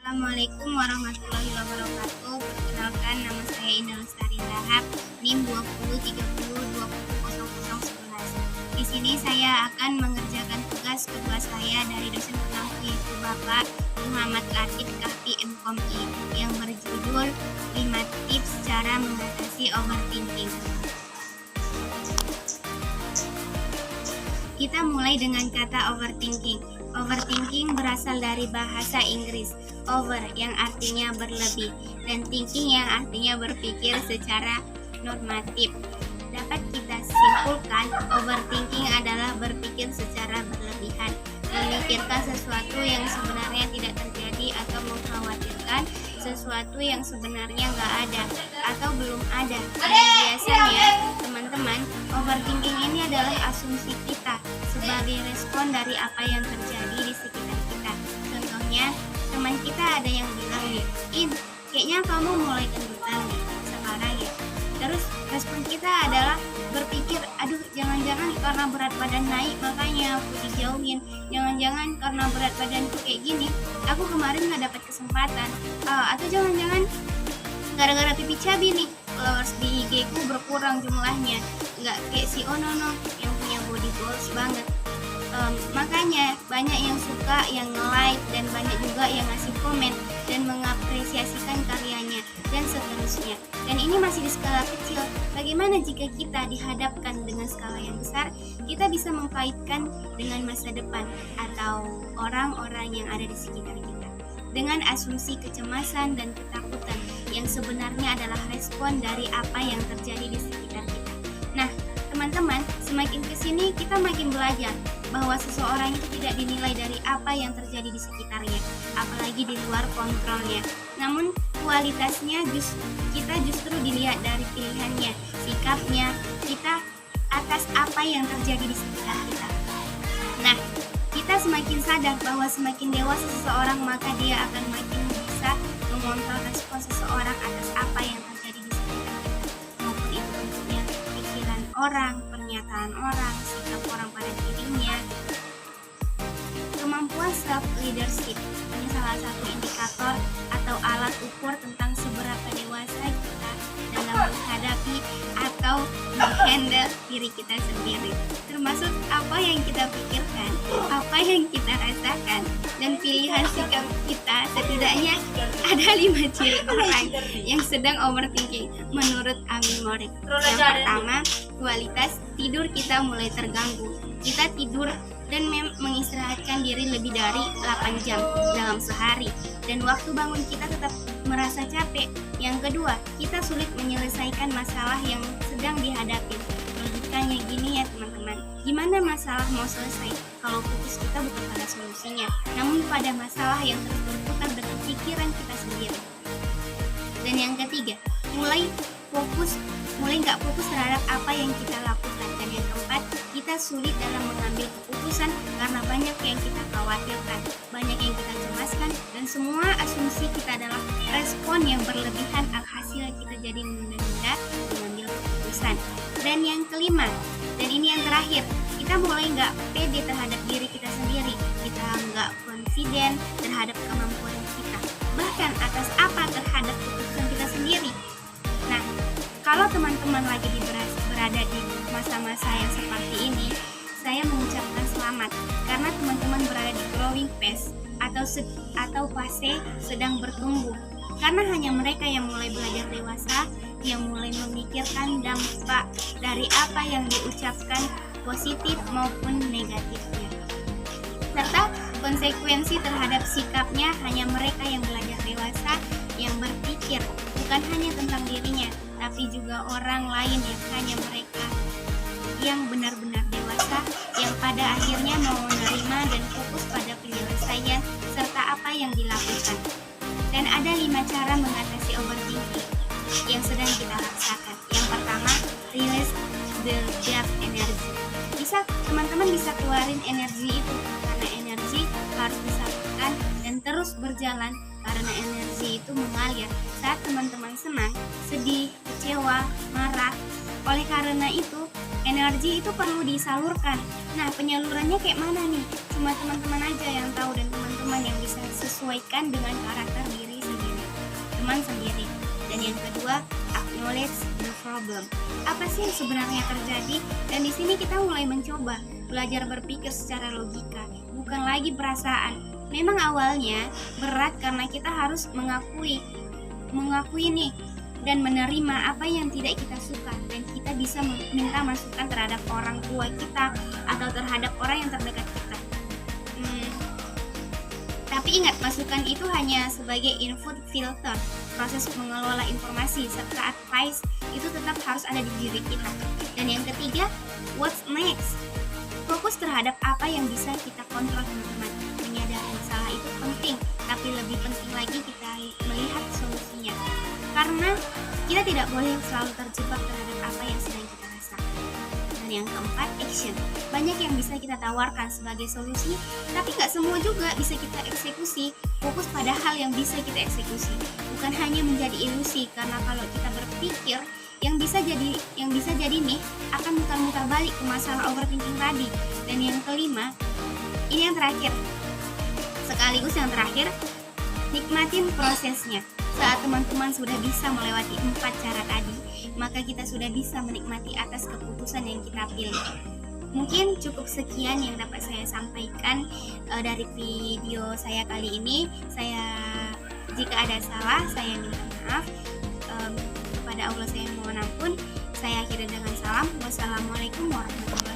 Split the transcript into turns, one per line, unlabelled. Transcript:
Assalamualaikum warahmatullahi wabarakatuh. Perkenalkan, nama saya Indah Lestari Zahab, NIM 2030200011. Di sini saya akan mengerjakan tugas kedua saya dari dosen pengampu, yaitu Bapak Muhammad Latif Kahfi MKOMI, yang berjudul 5 tips cara mengatasi overthinking. Kita mulai dengan kata overthinking. Overthinking berasal dari bahasa Inggris over yang artinya berlebih dan thinking yang artinya berpikir secara normatif. Dapat kita simpulkan, overthinking adalah berpikir secara berlebihan, memikirkan sesuatu yang sebenarnya tidak terjadi atau mengkhawatirkan sesuatu yang sebenarnya nggak ada atau belum ada. Dan biasanya teman-teman, overthinking ini adalah asumsi kita sebagai respon dari apa yang terjadi di sekitar kita. Contohnya, teman kita ada yang bilang nih, kayaknya kamu mulai gendutan nih sekarang ya. Terus respon kita adalah berpikir, aduh jangan-jangan karena berat badan naik makanya aku dijauhin, jangan-jangan karena berat badanku kayak gini aku kemarin gak dapat kesempatan, atau jangan-jangan gara-gara pipi cabi nih followers di IG ku berkurang jumlahnya, nggak kayak si Onono yang punya body goals banget. Makanya banyak yang suka, yang nge-like, dan banyak juga yang ngasih komen dan mengapresiasikan karyanya dan seterusnya. Dan ini masih di skala kecil. Bagaimana jika kita dihadapkan dengan skala yang besar? Kita bisa mengkaitkan dengan masa depan atau orang-orang yang ada di sekitar kita dengan asumsi kecemasan dan ketakutan yang sebenarnya adalah respon dari apa yang terjadi di sekitar kita. Nah, teman-teman, semakin kesini kita makin belajar bahwa seseorang itu tidak dinilai dari apa yang terjadi di sekitarnya, apalagi di luar kontrolnya. Namun kualitasnya kita justru dilihat dari pilihannya, sikapnya kita atas apa yang terjadi di sekitar kita. Nah, kita semakin sadar bahwa semakin dewasa seseorang, maka dia akan makin bisa mengontrol respon seseorang atas apa yang terjadi di sekitar kita. Maupun itu bentuknya pikiran orang, pernyataan orang, sikap orang pada dirinya. Kemampuan self-leadership ini salah satu indikator atau alat ukur tentang seberapa dewasa kita dalam menghadapi atau menghandle diri kita sendiri, termasuk apa yang kita pikirkan, apa yang kita rasakan, dan pilihan sikap kita. Setidaknya ada 5 ciri orang yang sedang overthinking menurut Amin Morik. Yang pertama, kualitas tidur kita mulai terganggu. Kita tidur dan mengistirahatkan diri lebih dari 8 jam dalam sehari, dan waktu bangun kita tetap merasa capek. Yang kedua, kita sulit menyelesaikan masalah yang sedang dihadapi. Logikanya gini ya teman-teman, gimana masalah mau selesai kalau fokus kita bukan pada solusinya, namun pada masalah yang terus berputar dengan pikiran kita sendiri. Dan yang ketiga, mulai nggak fokus terhadap apa yang kita lakukan. Dan yang keempat, kita sulit dalam mengambil keputusan karena banyak yang kita khawatirkan, banyak yang kita cemaskan, dan semua asumsi kita adalah respon yang berlebihan, alhasil kita jadi menunda mengambil keputusan. Dan yang kelima, dan ini yang terakhir, kita mulai nggak pede terhadap diri kita sendiri, kita nggak confident terhadap kemampuan kita, bahkan atas apa terhadap keputusan kita sendiri. Nah, kalau teman-teman lagi berada di masa-masa yang seperti ini, saya mengucapkan selamat karena teman-teman berada di growing phase atau fase sedang bertumbuh. Karena hanya mereka yang mulai belajar dewasa, yang mulai memikirkan dampak dari apa yang diucapkan, positif maupun negatifnya, serta konsekuensi terhadap sikapnya. Hanya mereka yang belajar dewasa, yang berpikir bukan hanya tentang dirinya, tapi juga orang lain, yang hanya mereka yang benar-benar dewasa, yang pada akhirnya mau menerima dan fokus pada penyelesaian serta apa yang dilakukan. Dan ada 5 cara mengatasi overthinking yang sedang kita rasakan. Yang pertama, release the dark energy. Teman-teman bisa keluarin energi itu, karena energi harus disalurkan dan dan terus berjalan karena energi itu mengalir saat teman-teman senang, sedih, kecewa, marah. Oleh karena itu, energi itu perlu disalurkan. Nah, penyalurannya kayak mana nih? Cuma teman-teman aja yang tahu dan teman-teman yang bisa sesuaikan dengan karakter diri sendiri, teman sendiri. Dan yang kedua, acknowledge the problem. Apa sih yang sebenarnya terjadi? Dan di sini kita mulai mencoba belajar berpikir secara logika, bukan lagi perasaan. Memang awalnya berat karena kita harus mengakui nih dan menerima apa yang tidak kita suka, dan kita bisa meminta masukan terhadap orang tua kita atau terhadap orang yang terdekat kita. Tapi ingat, masukan itu hanya sebagai input filter. Proses mengelola informasi serta advice itu tetap harus ada di diri kita. Dan yang ketiga, what's next? Fokus terhadap apa yang bisa kita kontrol, teman-teman. Menyadari masalah itu penting, tapi lebih penting lagi kita melihat solusinya. Karena kita tidak boleh selalu terjebak terhadap apa yang sedang kita rasakan. Dan yang keempat, action. Banyak yang bisa kita tawarkan sebagai solusi, tapi nggak semua juga bisa kita eksekusi. Fokus pada hal yang bisa kita eksekusi, bukan hanya menjadi ilusi. Karena kalau kita berpikir yang bisa jadi nih akan mutar-mutar balik ke masalah overthinking tadi. Dan yang kelima, ini yang terakhir, sekaligus yang terakhir, nikmatin prosesnya. Saat teman-teman sudah bisa melewati 4 cara tadi, maka kita sudah bisa menikmati atas keputusan yang kita pilih. Mungkin cukup sekian yang dapat saya sampaikan dari video saya kali ini. Jika ada salah, saya minta maaf. Kepada Allah saya mohon ampun. Saya akhiri dengan salam. Wassalamualaikum warahmatullahi wabarakatuh.